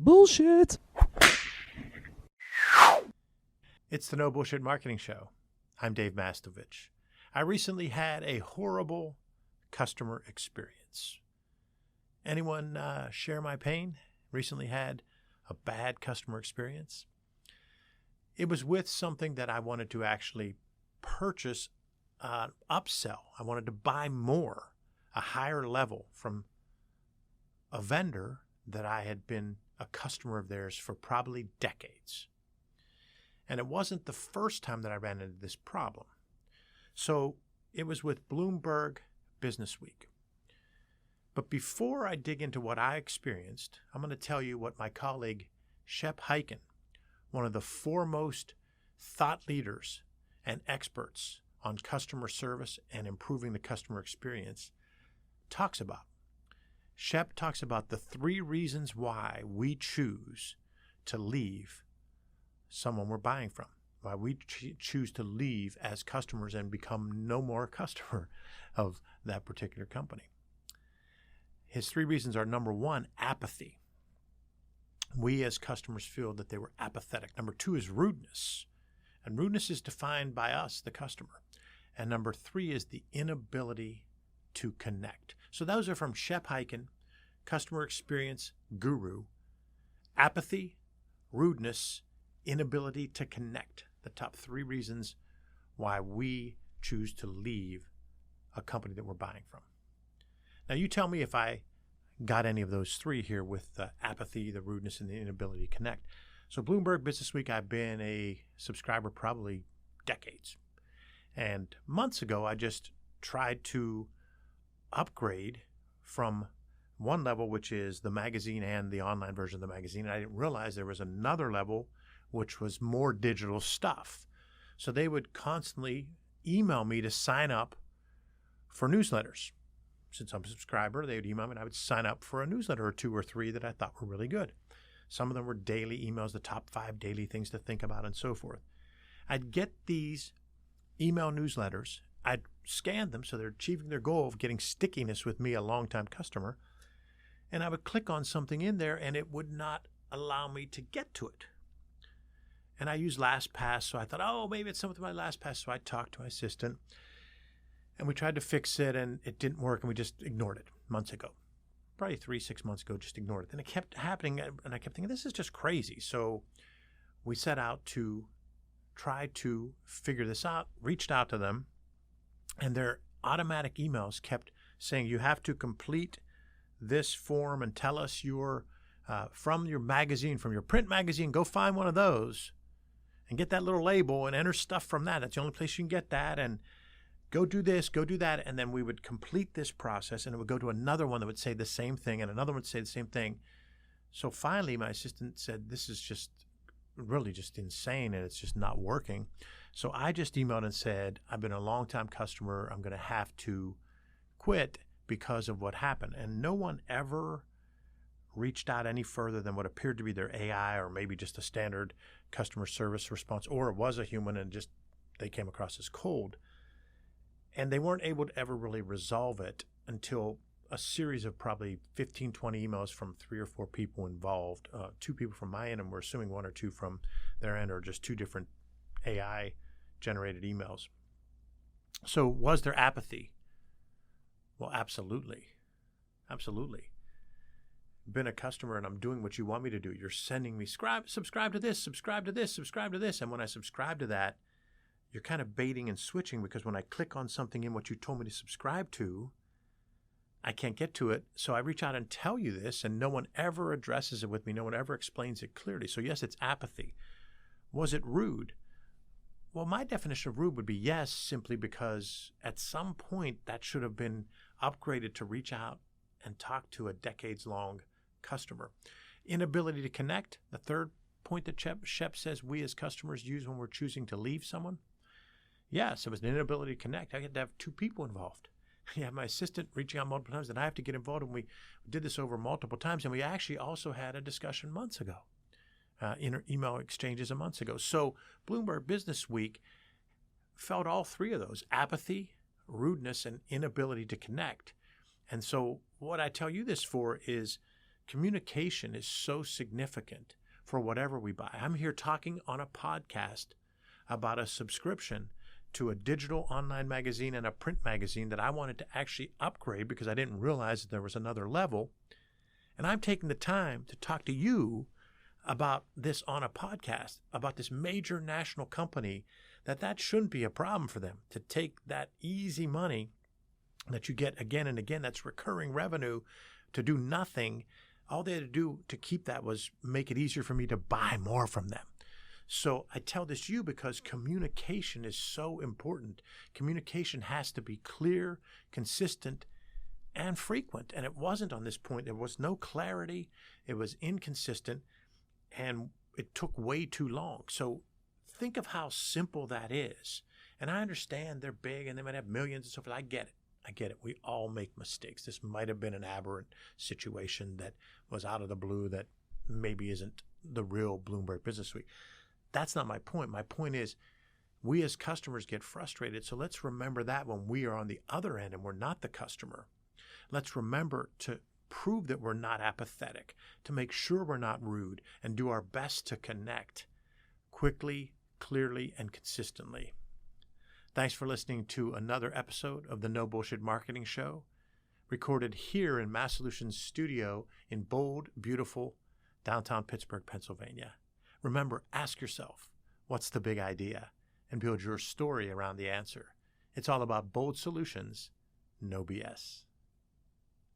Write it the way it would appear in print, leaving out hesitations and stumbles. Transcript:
Bullshit. It's the No Bullshit Marketing Show. I'm Dave Mastovich. I recently had a horrible customer experience. Anyone share my pain? Recently had a bad customer experience? It was with something that I wanted to actually purchase, upsell. I wanted to buy more, a higher level from a vendor that I had been a customer of theirs for probably decades. And it wasn't the first time that I ran into this problem. So it was with Bloomberg Business Week. But before I dig into what I experienced, I'm going to tell you what my colleague Shep Hyken, one of the foremost thought leaders and experts on customer service and improving the customer experience, talks about. Shep talks about the 3 reasons why we choose to leave someone we're buying from, why we choose to leave as customers and become no more a customer of that particular company. His 3 reasons are: number 1, apathy. We as customers feel that they were apathetic. Number 2 is rudeness. And rudeness is defined by us, the customer. And number 3 is the inability to connect. So those are from Shep Hyken, customer experience guru. Apathy, rudeness, inability to connect. The top 3 reasons why we choose to leave a company that we're buying from. Now you tell me if I got any of those 3 here with the apathy, the rudeness, and the inability to connect. So Bloomberg Business Week, I've been a subscriber probably decades. And months ago, I just tried to upgrade from one level, which is the magazine and the online version of the magazine. And I didn't realize there was another level, which was more digital stuff. So they would constantly email me to sign up for newsletters. Since I'm a subscriber, they would email me and I would sign up for a newsletter or 2 or 3 that I thought were really good. Some of them were daily emails, the top 5 daily things to think about and so forth. I'd get these email newsletters. I'd scan them so they're achieving their goal of getting stickiness with me, a longtime customer. And I would click on something in there and it would not allow me to get to it. And I used LastPass, so I thought, oh, maybe it's something with my LastPass. So I talked to my assistant and we tried to fix it and it didn't work and we just ignored it months ago. Probably 3-6 months ago, just ignored it. And it kept happening and I kept thinking, this is just crazy. So we set out to try to figure this out, reached out to them, and their automatic emails kept saying, you have to complete this form and tell us your from your magazine, from your print magazine, go find one of those and get that little label and enter stuff from that. That's the only place you can get that. And go do this, go do that. And then we would complete this process and it would go to another one that would say the same thing and another one would say the same thing. So finally, my assistant said, this is just really just insane and it's just not working. So I just emailed and said, I've been a long-time customer. I'm going to have to quit because of what happened. And no one ever reached out any further than what appeared to be their AI or maybe just a standard customer service response, or it was a human and just they came across as cold. And they weren't able to ever really resolve it until a series of probably 15, 20 emails from 3 or 4 people involved, 2 people from my end, and we're assuming 1 or 2 from their end, or just 2 different AI-generated emails. So was there apathy? Well, absolutely. Absolutely. Been a customer and I'm doing what you want me to do. You're sending me, subscribe to this, subscribe to this, subscribe to this. And when I subscribe to that, you're kind of baiting and switching, because when I click on something in what you told me to subscribe to, I can't get to it. So I reach out and tell you this, and no one ever addresses it with me. No one ever explains it clearly. So yes, it's apathy. Was it rude? Well, my definition of rude would be yes, simply because at some point that should have been upgraded to reach out and talk to a decades-long customer. Inability to connect, the third point that Shep says we as customers use when we're choosing to leave someone. Yes, it was an inability to connect. I had to have 2 people involved. You have my assistant reaching out multiple times, and I have to get involved, and we did this over multiple times, and we actually also had a discussion months ago, email exchanges months ago. So Bloomberg Business Week felt all 3 of those: apathy, rudeness, and inability to connect. And so what I tell you this for is Communication is so significant for whatever we buy. I'm here talking on a podcast about a subscription to a digital online magazine and a print magazine that I wanted to actually upgrade because I didn't realize that there was another level. And I'm taking the time to talk to you about this on a podcast, about this major national company, that shouldn't be a problem for them to take that easy money that you get again and again, that's recurring revenue, to do nothing. All they had to do to keep that was make it easier for me to buy more from them. So I tell this to you because communication is so important. Communication has to be clear, consistent, and frequent. And it wasn't on this point. There was no clarity. It was inconsistent, and it took way too long. So think of how simple that is. And I understand they're big and they might have millions and so forth. I get it. We all make mistakes. This might have been an aberrant situation that was out of the blue that maybe isn't the real Bloomberg Business Week. That's not my point. My point is we as customers get frustrated. So let's remember that when we are on the other end and we're not the customer. Let's remember to prove that we're not apathetic, to make sure we're not rude, and do our best to connect quickly, clearly, and consistently. Thanks for listening to another episode of the No Bullshit Marketing Show, recorded here in Massolutions studio in bold, beautiful downtown Pittsburgh, Pennsylvania. Remember, ask yourself, what's the big idea? And build your story around the answer. It's all about bold solutions, no BS.